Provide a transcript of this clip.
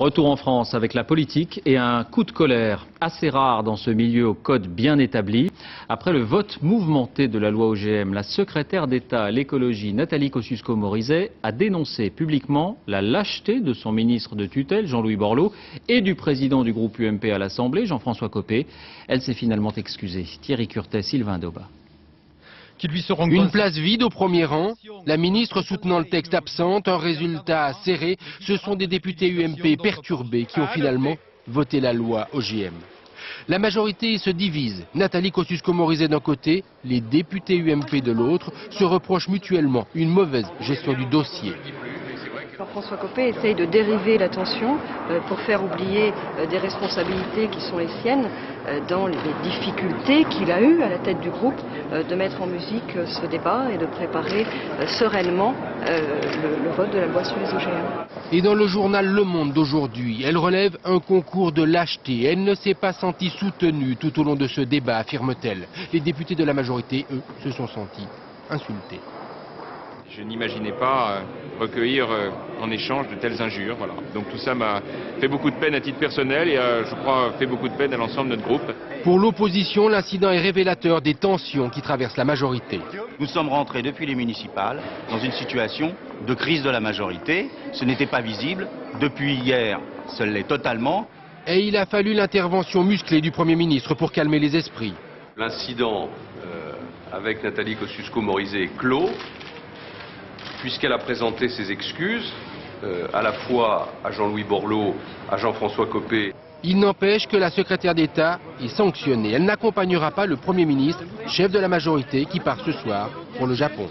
Retour en France avec la politique et un coup de colère assez rare dans ce milieu au code bien établi. Après le vote mouvementé de la loi OGM, la secrétaire d'État à l'écologie Nathalie Kosciusko-Morizet a dénoncé publiquement la lâcheté de son ministre de tutelle Jean-Louis Borloo et du président du groupe UMP à l'Assemblée Jean-François Copé. Elle s'est finalement excusée. Thierry Curtet, Sylvain Doba. Une place vide au premier rang, la ministre soutenant le texte absente, un résultat serré. Ce sont des députés UMP perturbés qui ont finalement voté la loi OGM. La majorité se divise. Nathalie Kosciusko-Morizet d'un côté, les députés UMP de l'autre se reprochent mutuellement une mauvaise gestion du dossier. Jean-François Copé essaye de dériver l'attention pour faire oublier des responsabilités qui sont les siennes dans les difficultés qu'il a eues à la tête du groupe de mettre en musique ce débat et de préparer sereinement le vote de la loi sur les OGM. Et dans le journal Le Monde d'aujourd'hui, elle relève un concours de lâcheté. Elle ne s'est pas sentie soutenue tout au long de ce débat, affirme-t-elle. Les députés de la majorité, eux, se sont sentis insultés. Je n'imaginais pas recueillir en échange de telles injures. Voilà. Donc tout ça m'a fait beaucoup de peine à titre personnel et je crois fait beaucoup de peine à l'ensemble de notre groupe. Pour l'opposition, l'incident est révélateur des tensions qui traversent la majorité. Nous sommes rentrés depuis les municipales dans une situation de crise de la majorité. Ce n'était pas visible. Depuis hier, ce l'est totalement. Et il a fallu l'intervention musclée du Premier ministre pour calmer les esprits. L'incident avec Nathalie Kosciusko-Morizet est clos, puisqu'elle a présenté ses excuses, à la fois à Jean-Louis Borloo, à Jean-François Copé. Il n'empêche que la secrétaire d'État est sanctionnée. Elle n'accompagnera pas le Premier ministre, chef de la majorité, qui part ce soir pour le Japon.